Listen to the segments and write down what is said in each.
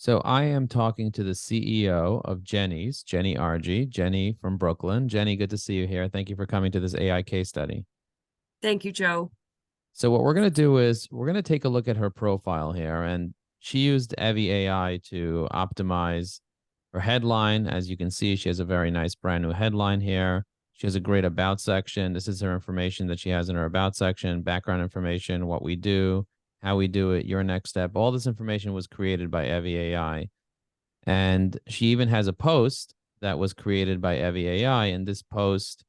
So I am talking to the CEO of Jenny's, Jenny RG, Jenny from Brooklyn. Jenny, good to see you here. Thank you for coming to this AI case study. Thank you, Joe. So what we're going to do is we're going to take a look at her profile here, and she used evyAI to optimize her headline. As you can see, she has a very nice brand new headline here. She has a great about section. This is her information that she has in her about section, background information, what we do, how we do it, your next step. All this information was created by evyAI. And she even has a post that was created by evyAI. And this post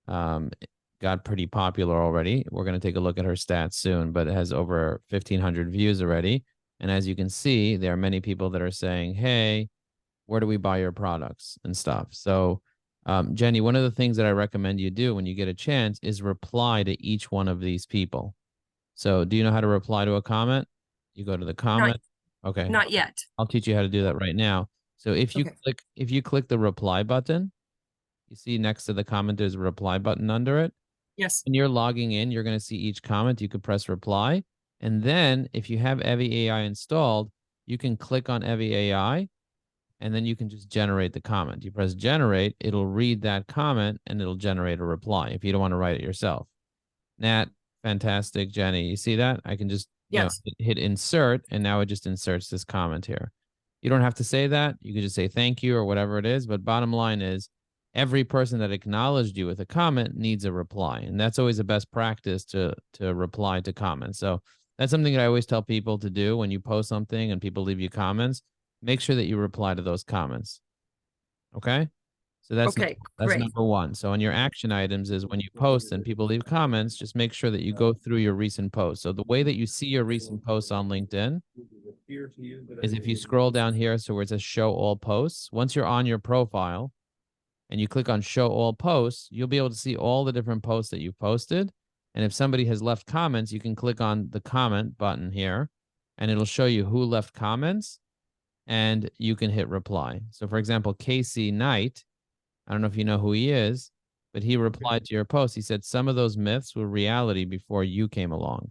got pretty popular already. We're going to take a look at her stats soon, but it has over 1,500 views already. And as you can see, there are many people that are saying, hey, where do we buy your products and stuff? So, Jenny, one of the things that I recommend you do when you get a chance is reply to each one of these people. So do you know how to reply to a comment? You go to the Not comment. Okay. not yet. I'll teach you how to do that right now. So Okay. if you click the reply button, you see next to the comment there's a reply button under it. Yes. When you're logging in, you're going to see each comment. You could press reply. And then if you have evyAI installed, you can click on evyAI and then you can just generate the comment. You press generate, it'll read that comment and it'll generate a reply if you don't want to write it yourself. Nat, fantastic, Jenny. You see that? I can just, Yes. hit insert and now it just inserts this comment here. You don't have to say that. You can just say thank you or whatever it is. But bottom line is every person that acknowledged you with a comment needs a reply. And that's always the best practice to reply to comments. So that's something that I always tell people to do when you post something and people leave you comments. Make sure that you reply to those comments. Okay. So Okay, that's great. number one. So on your action items is when you post and people leave comments, just make sure that you go through your recent posts. So the way that you see your recent posts on LinkedIn is if you scroll down here, so where it says show all posts, once you're on your profile and you click on show all posts, you'll be able to see all the different posts that you've posted. And if somebody has left comments, you can click on the comment button here and it'll show you who left comments and you can hit reply. So for example, Casey Knight, I don't know if you know who he is, but he replied to your post. He said, some of those myths were reality before you came along.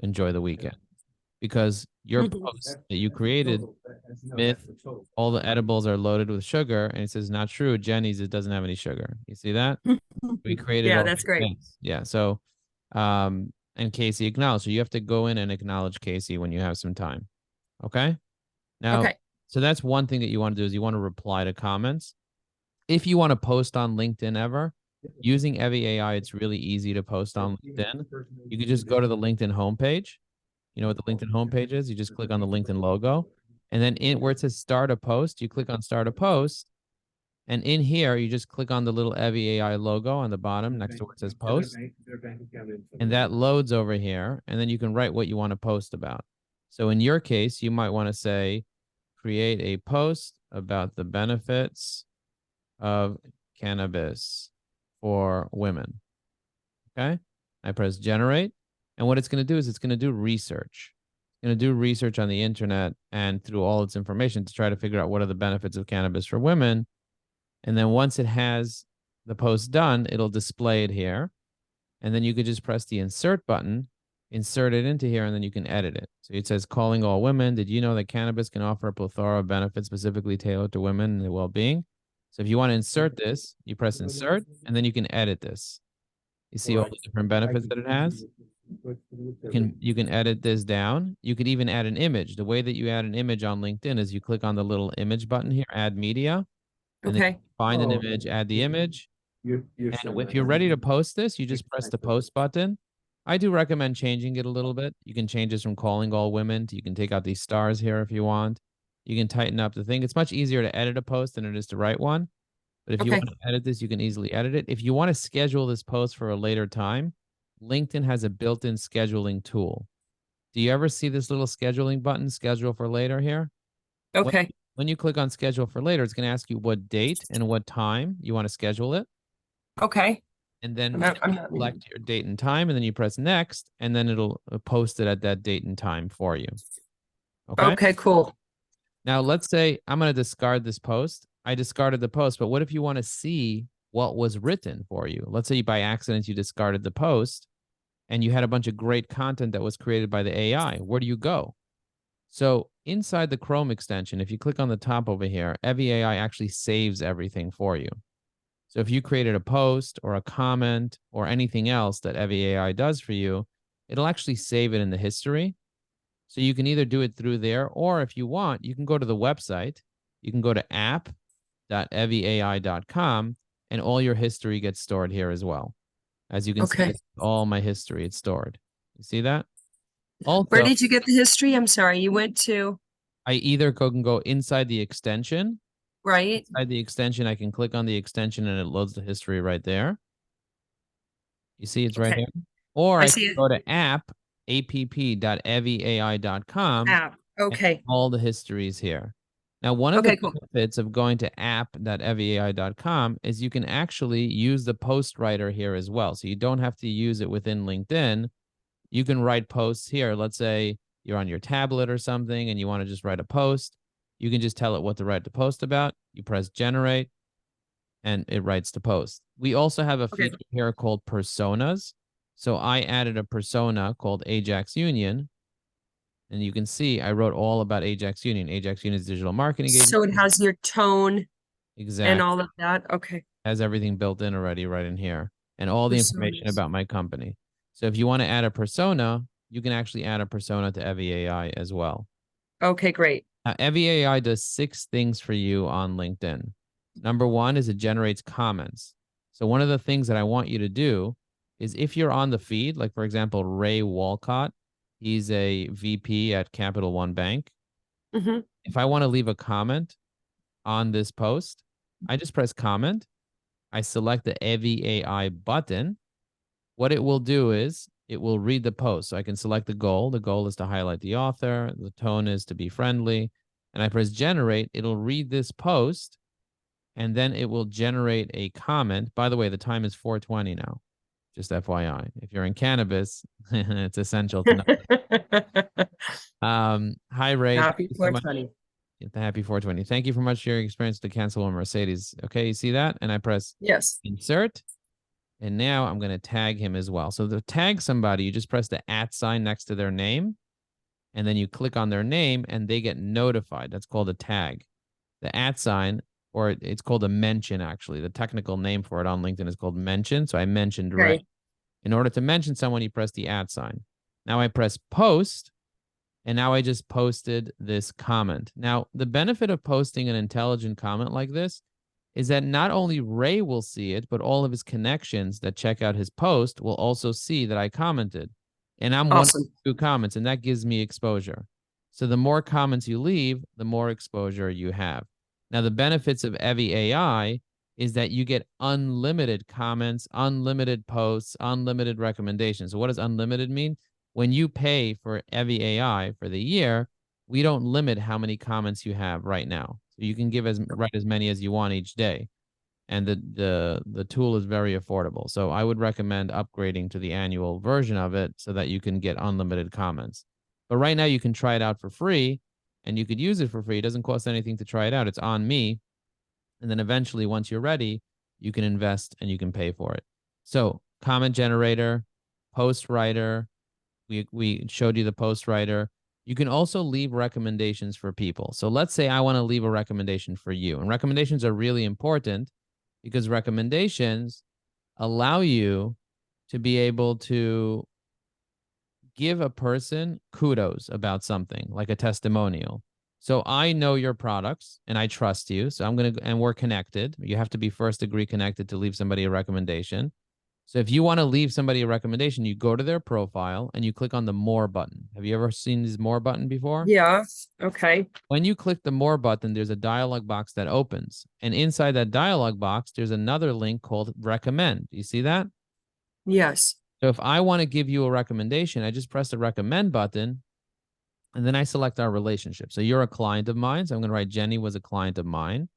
Enjoy the weekend. Because your post that you created, myth, all the edibles are loaded with sugar. And it says, not true. Jenny's, it doesn't have any sugar. You see that? We created Yeah, all that's these great. myths. Yeah. So, and Casey acknowledged. So you have to go in and acknowledge Casey when you have some time. Okay. Now, Okay. so that's one thing that you want to do is you want to reply to comments. If you want to post on LinkedIn ever, using evyAI, it's really easy to post on LinkedIn. You can just go to the LinkedIn homepage. You know what the LinkedIn homepage is? You just click on the LinkedIn logo. And then in where it says start a post, you click on start a post. And in here, you just click on the little evyAI logo on the bottom next to where it says post. And that loads over here. And then you can write what you want to post about. So in your case, you might want to say, create a post about the benefits of cannabis for women. Okay. I press generate. And what it's going to do is it's going to do research. It's going to do research on the internet and through all its information to try to figure out what are the benefits of cannabis for women. And then once it has the post done, it'll display it here. And then you could just press the insert button, insert it into here, and then you can edit it. So it says calling all women. Did you know that cannabis can offer a plethora of benefits specifically tailored to women and their well-being? So if you want to insert this, you press insert, and then you can edit this. You see all the different benefits that it has. You can edit this down. You could even add an image. The way that you add an image on LinkedIn is you click on the little image button here, add media, and then Okay. find an image, add the image. And if you're ready to post this, you just press the post button. I do recommend changing it a little bit. You can change this from calling all women to you can take out these stars here if you want. You can tighten up the thing. It's much easier to edit a post than it is to write one. But if you Okay. want to edit this, you can easily edit it. If you want to schedule this post for a later time, LinkedIn has a built-in scheduling tool. Do you ever see this little scheduling button, schedule for later here? When, Okay. when you click on schedule for later, it's going to ask you what date and what time you want to schedule it. Okay. And then I'm not select your date and time, and then you press next, and then it'll post it at that date and time for you. Okay. Okay, cool. Now, let's say I'm going to discard this post. I discarded the post, but what if you want to see what was written for you? Let's say by accident you discarded the post and you had a bunch of great content that was created by the AI. Where do you go? So inside the Chrome extension, if you click on the top over here, evyAI actually saves everything for you. So if you created a post or a comment or anything else that evyAI does for you, it'll actually save it in the history. So you can either do it through there, or if you want, you can go to the website. You can go to app.evyai.com, and all your history gets stored here as well. As you can see, Okay. all my history, it's stored. You see that? Where Also, did you get the history? I'm sorry, you went to, I either can go inside the extension. right? Inside the extension, I can click on the extension and it loads the history right there. You see it's right Okay, here. Or I I can see it. go to app.evyai.com, App. and Okay. all the histories here. Now, one of the Okay, cool. benefits of going to app.evyai.com is you can actually use the post writer here as well. So you don't have to use it within LinkedIn. You can write posts here. Let's say you're on your tablet or something and you want to just write a post. You can just tell it what to write the post about. You press generate and it writes the post. We also have a Okay. feature here called personas. So I added a persona called Ajax Union. And you can see I wrote all about Ajax Union. Ajax Union is digital marketing agency. So it has your tone and Exact. all of that. Okay. Has everything built in already right in here. And all the information Personas. about my company. So if you want to add a persona, you can actually add a persona to evyAI as well. Okay, great. Now, evyAI does 6 things for you on LinkedIn. Number one is it generates comments. So one of the things that I want you to do is if you're on the feed, like for example, Ray Walcott, he's a VP at Capital One Bank. Hmm. If I want to leave a comment on this post, I just press comment. I select the evyAI button. What it will do is it will read the post. So I can select the goal. The goal is to highlight the author. The tone is to be friendly. And I press generate. It'll read this post and then it will generate a comment. By the way, the time is 4:20 now. Just FYI. If you're in cannabis, it's essential to know. Hi Ray. Thank Happy you so much. 420. The happy 420. Thank you for much for your experience to cancel a Mercedes. Okay, you see that? And I press Yes. insert. And now I'm going to tag him as well. So to tag somebody, you just press the @ sign next to their name. And then you click on their name and they get notified. That's called a tag. The @ sign, or it's called a mention, actually. The technical name for it on LinkedIn is called mention. So I mentioned Ray. Okay. In order to mention someone, you press the @ sign. Now I press post. And now I just posted this comment. Now, the benefit of posting an intelligent comment like this is that not only Ray will see it, but all of his connections that check out his post will also see that I commented. And I'm one of Awesome. the 2 comments, and that gives me exposure. So the more comments you leave, the more exposure you have. Now, the benefits of evyAI is that you get unlimited comments, unlimited posts, unlimited recommendations. So what does unlimited mean? When you pay for evyAI for the year, we don't limit how many comments you have right now. So you can write as many as you want each day. And the tool is very affordable. So I would recommend upgrading to the annual version of it so that you can get unlimited comments. But right now you can try it out for free and you could use it for free. It doesn't cost anything to try it out. It's on me. And then eventually, once you're ready, you can invest and you can pay for it. So comment generator, post writer, we showed you the post writer. You can also leave recommendations for people. So let's say I want to leave a recommendation for you. And recommendations are really important because recommendations allow you to be able to give a person kudos about something, like a testimonial. So I know your products and I trust you. So and we're connected. You have to be first degree connected to leave somebody a recommendation. So if you want to leave somebody a recommendation, you go to their profile and you click on the more button. Have you ever seen this more button before? Yeah. Okay. When you click the more button, there's a dialog box that opens. And inside that dialog box, there's another link called recommend. You see that? Yes. So if I want to give you a recommendation, I just press the recommend button and then I select our relationship. So you're a client of mine. So I'm going to write Jenny was a client of mine.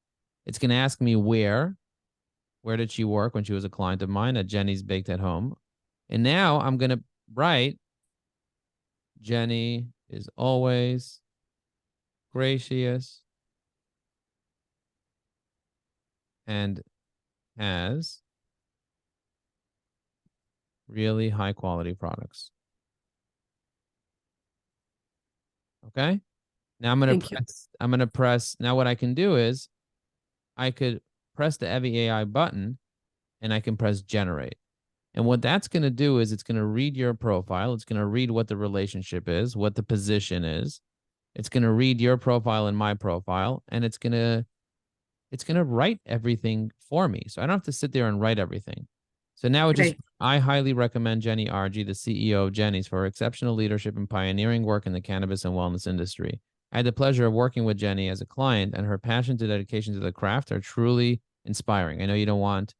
It's going to ask me where did she work when she was a client of mine at Jenny's Baked at Home. And now I'm going to write Jenny is always gracious and has really high quality products. Okay. Now Thank you. I'm gonna press, now what I can do is I could press the evyAI button and I can press generate. And what that's going to do is it's going to read your profile. It's going to read what the relationship is, what the position is. It's going to read your profile and my profile, and it's going to write everything for me. So I don't have to sit there and write everything. So now Okay. I highly recommend Jenny Argy, the CEO of Jenny's, for her exceptional leadership and pioneering work in the cannabis and wellness industry. I had the pleasure of working with Jenny as a client, and her passion to dedication to the craft are truly inspiring. I know you don't want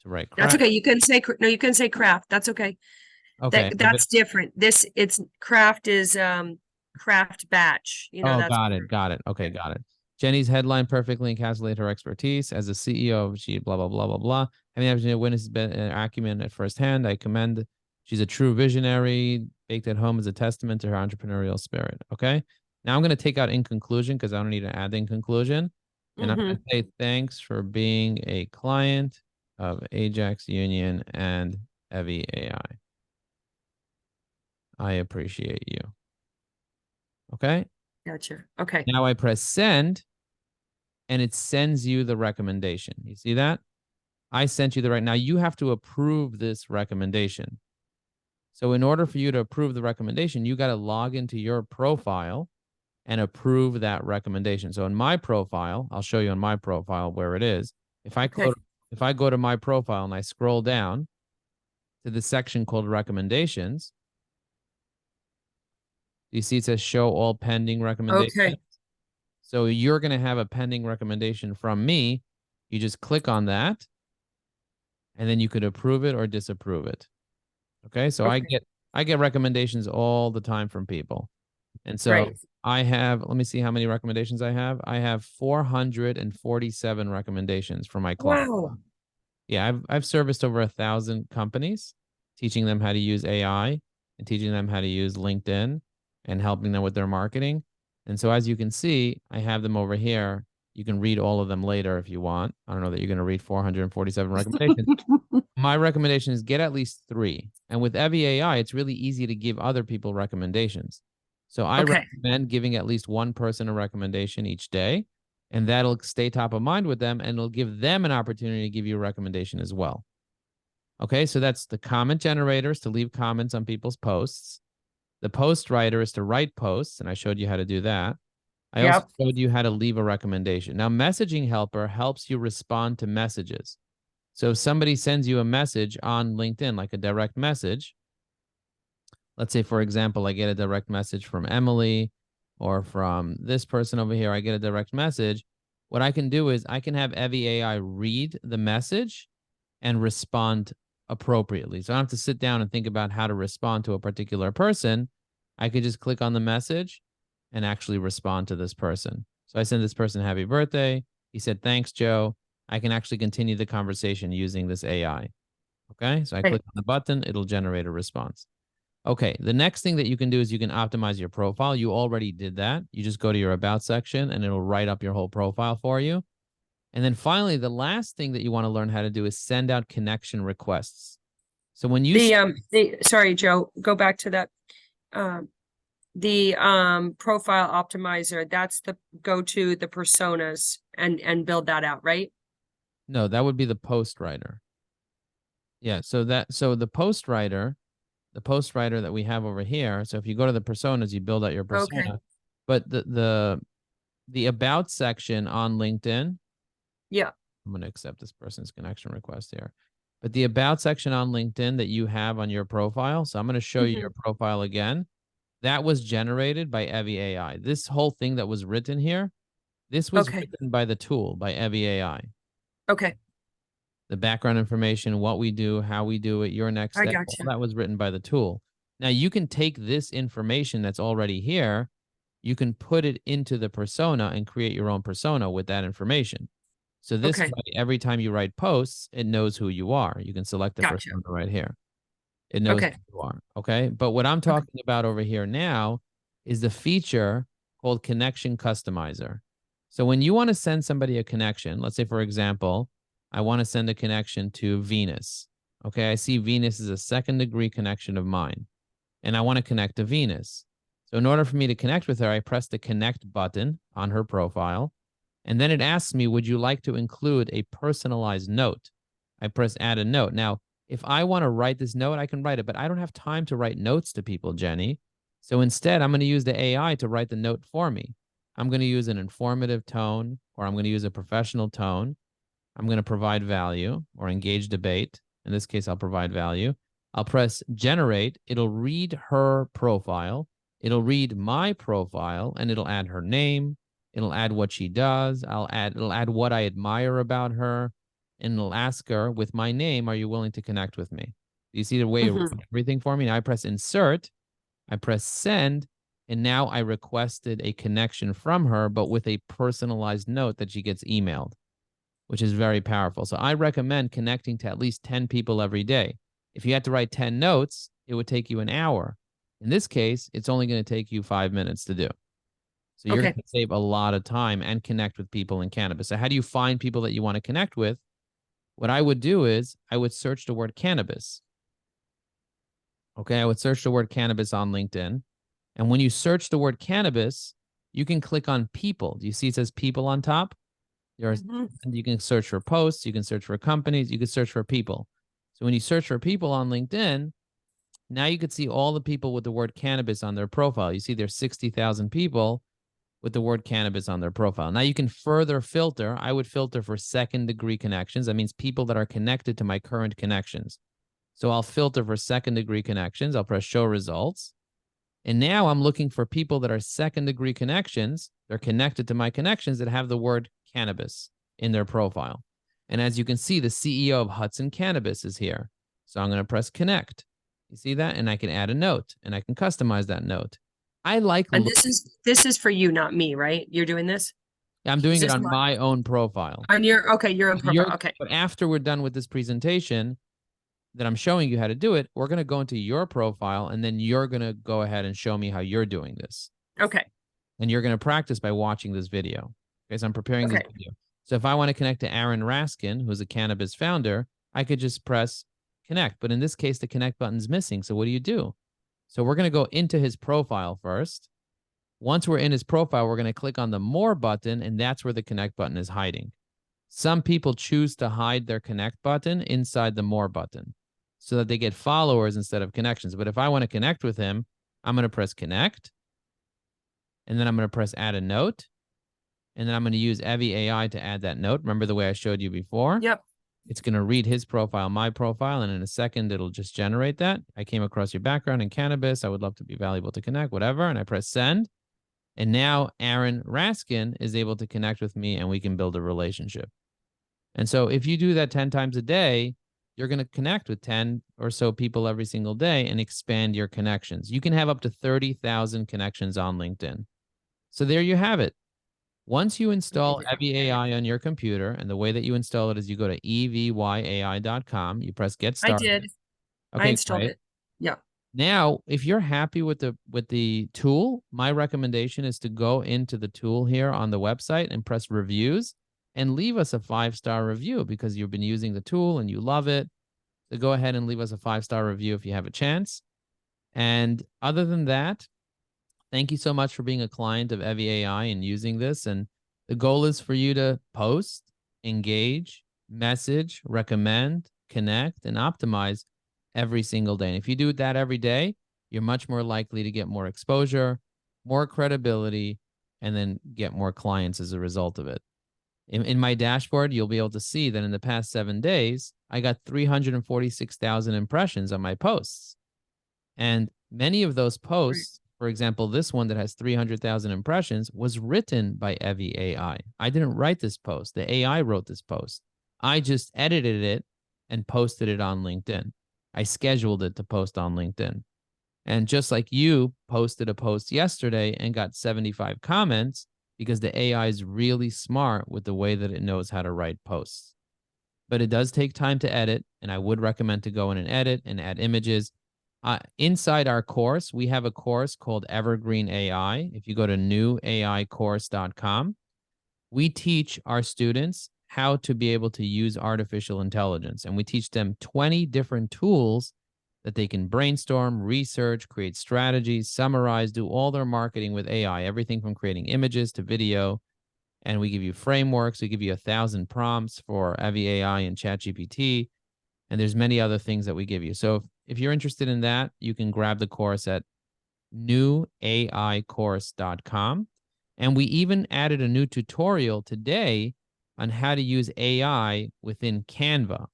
to write That's craft. okay. You can say, no, you can say craft. That's okay. Okay. That's different. It's craft is, craft batch, Oh, that's. got it. Got it. Okay, got it. Jenny's headline perfectly encapsulated her expertise as a CEO of she blah blah blah blah blah. Having the opportunity to witness acumen at firsthand, I commend. She's a true visionary. Baked at home is a testament to her entrepreneurial spirit. Okay. Now I'm going to take out in conclusion because I don't need to add in conclusion. And I'm going to say thanks for being a client of Ajax Union and evyAI. I appreciate you. Okay. Gotcha. Okay. Now I press send and it sends you the recommendation. You see that? I sent you the right. Now you have to approve this recommendation. So in order for you to approve the recommendation, you got to log into your profile and approve that recommendation. So in my profile, I'll show you on my profile where it is. If I go to my profile and I scroll down to the section called recommendations, you see it says show all pending recommendations. Okay. So you're going to have a pending recommendation from me. You just click on that and then you could approve it or disapprove it. Okay. So Okay. I get recommendations all the time from people. And so Right. I have, let me see how many recommendations I have. I have 447 recommendations from my clients. Wow. Yeah, I've serviced over 1,000 companies, teaching them how to use AI and teaching them how to use LinkedIn and helping them with their marketing. And so as you can see, I have them over here. You can read all of them later if you want. I don't know that you're going to read 447 recommendations. My recommendation is get at least 3. And with evyAI, it's really easy to give other people recommendations. So I Okay. recommend giving at least one person a recommendation each day, and that'll stay top of mind with them and it'll give them an opportunity to give you a recommendation as well. Okay, so that's the comment generators to leave comments on people's posts. The post writer is to write posts, and I showed you how to do that. I also Yep. showed you how to leave a recommendation. Now, messaging helper helps you respond to messages. So if somebody sends you a message on LinkedIn, like a direct message, let's say, for example, I get a direct message from Emily or from this person over here, I get a direct message. What I can do is I can have evyAI read the message and respond appropriately. So I don't have to sit down and think about how to respond to a particular person. I could just click on the message and actually respond to this person. So I send this person happy birthday. He said, thanks, Joe. I can actually continue the conversation using this AI. Okay, so I click on the button, it'll generate a response. Okay, the next thing that you can do is you can optimize your profile. You already did that. You just go to your about section and it'll write up your whole profile for you. And then finally, the last thing that you want to learn how to do is send out connection requests. So when you Sorry, Joe, go back to that. The profile optimizer, that's the go to the personas and build that out, right? No, that would be the post writer. Yeah, so the post writer that we have over here. So if you go to the personas, you build out your persona. Okay. But the about section on LinkedIn, Yeah. I'm going to accept this person's connection request here. But the about section on LinkedIn that you have on your profile, so I'm going to show you your profile again. That was generated by evyAI. This whole thing that was written here, this was written by the tool, by evyAI. Okay. The background information, what we do, how we do it, your next step, all that was written by the tool. Now you can take this information that's already here, you can put it into the persona and create your own persona with that information. So this way, every time you write posts, it knows who you are. You can select the persona right here. It knows who you are. Okay. But what I'm talking about over here now is the feature called Connection Customizer. So when you want to send somebody a connection, let's say, for example, I want to send a connection to Venus. Okay. I see Venus is a second degree connection of mine, and I want to connect to Venus. So in order for me to connect with her, I press the connect button on her profile. And then it asks me, would you like to include a personalized note? I press add a note. Now, if I want to write this note, I can write it, but I don't have time to write notes to people, Jenny. So instead, I'm going to use the AI to write the note for me. I'm going to use an informative tone, or I'm going to use a professional tone. I'm going to provide value or engage debate. In this case, I'll provide value. I'll press generate. It'll read her profile. It'll read my profile, and it'll add her name. It'll add what she does. It'll add what I admire about her. And it'll ask her with my name, are you willing to connect with me? You see the way it wrote everything for me? Now I press insert. I press send. And now I requested a connection from her, but with a personalized note that she gets emailed, which is very powerful. So I recommend connecting to at least 10 people every day. If you had to write 10 notes, it would take you an hour. In this case, it's only going to take you 5 minutes to do. So you're going to save a lot of time and connect with people in cannabis. So how do you find people that you want to connect with? What I would do is I would search the word cannabis. Okay, I would search the word cannabis on LinkedIn. And when you search the word cannabis, you can click on people. Do you see it says people on top? You can search for posts, you can search for companies, you can search for people. So when you search for people on LinkedIn, now you could see all the people with the word cannabis on their profile. You see there's 60,000 people with the word cannabis on their profile. Now you can further filter. I would filter for second degree connections. That means people that are connected to my current connections. So I'll filter for second degree connections. I'll press show results. And now I'm looking for people that are second degree connections. They're connected to my connections that have the word cannabis in their profile. And as you can see, the CEO of Hudson Cannabis is here. So I'm going to press connect. You see that? And I can add a note and I can customize that note. I like, and this is for you, not me, right? You're doing this? I'm doing it on my own profile. On your, okay, your own profile. Okay. But after we're done with this presentation that I'm showing you how to do it, we're going to go into your profile and then you're going to go ahead and show me how you're doing this. Okay. And you're going to practice by watching this video. Okay, so I'm preparing this video. So if I want to connect to Aaron Raskin, who's a cannabis founder, I could just press connect. But in this case, the connect button's missing. So what do? So we're going to go into his profile first. Once we're in his profile, we're going to click on the more button, and that's where the connect button is hiding. Some people choose to hide their connect button inside the more button so that they get followers instead of connections. But if I want to connect with him, I'm going to press connect, and then I'm going to press add a note, and then I'm going to use evyAI to add that note. Remember the way I showed you before? Yep. It's going to read his profile, my profile, and in a second, it'll just generate that. I came across your background in cannabis. I would love to be valuable to connect, whatever. And I press send. And now Aaron Raskin is able to connect with me and we can build a relationship. And so if you do that 10 times a day, you're going to connect with 10 or so people every single day and expand your connections. You can have up to 30,000 connections on LinkedIn. So there you have it. Once you install evyAI on your computer, and the way that you install it is you go to evyai.com, you press get started. I did. Okay, I installed it. Yeah. Now, if you're happy with the tool, my recommendation is to go into the tool here on the website and press reviews and leave us a 5-star review because you've been using the tool and you love it. So go ahead and leave us a 5-star review if you have a chance. And other than that, thank you so much for being a client of evyAI and using this. And the goal is for you to post, engage, message, recommend, connect, and optimize every single day. And if you do that every day, you're much more likely to get more exposure, more credibility, and then get more clients as a result of it. In my dashboard, you'll be able to see that in the past 7 days, I got 346,000 impressions on my posts. And many of those posts, for example, this one that has 300,000 impressions was written by evyAI. I didn't write this post. The AI wrote this post. I just edited it and posted it on LinkedIn. I scheduled it to post on LinkedIn. And just like you posted a post yesterday and got 75 comments because the AI is really smart with the way that it knows how to write posts. But it does take time to edit, and I would recommend to go in and edit and add images. Inside our course, we have a course called Evergreen AI. If you go to newaicourse.com, we teach our students how to be able to use artificial intelligence. And we teach them 20 different tools that they can brainstorm, research, create strategies, summarize, do all their marketing with AI, everything from creating images to video. And we give you frameworks. We give you 1,000 prompts for evyAI and ChatGPT. And there's many other things that we give you. So if you're interested in that, you can grab the course at newaicourse.com. And we even added a new tutorial today on how to use AI within Canva.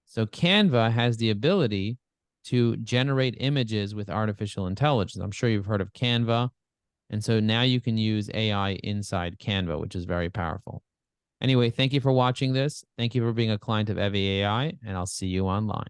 So Canva has the ability to generate images with artificial intelligence. I'm sure you've heard of Canva. And so now you can use AI inside Canva, which is very powerful. Anyway, thank you for watching this. Thank you for being a client of evyAI, and I'll see you online.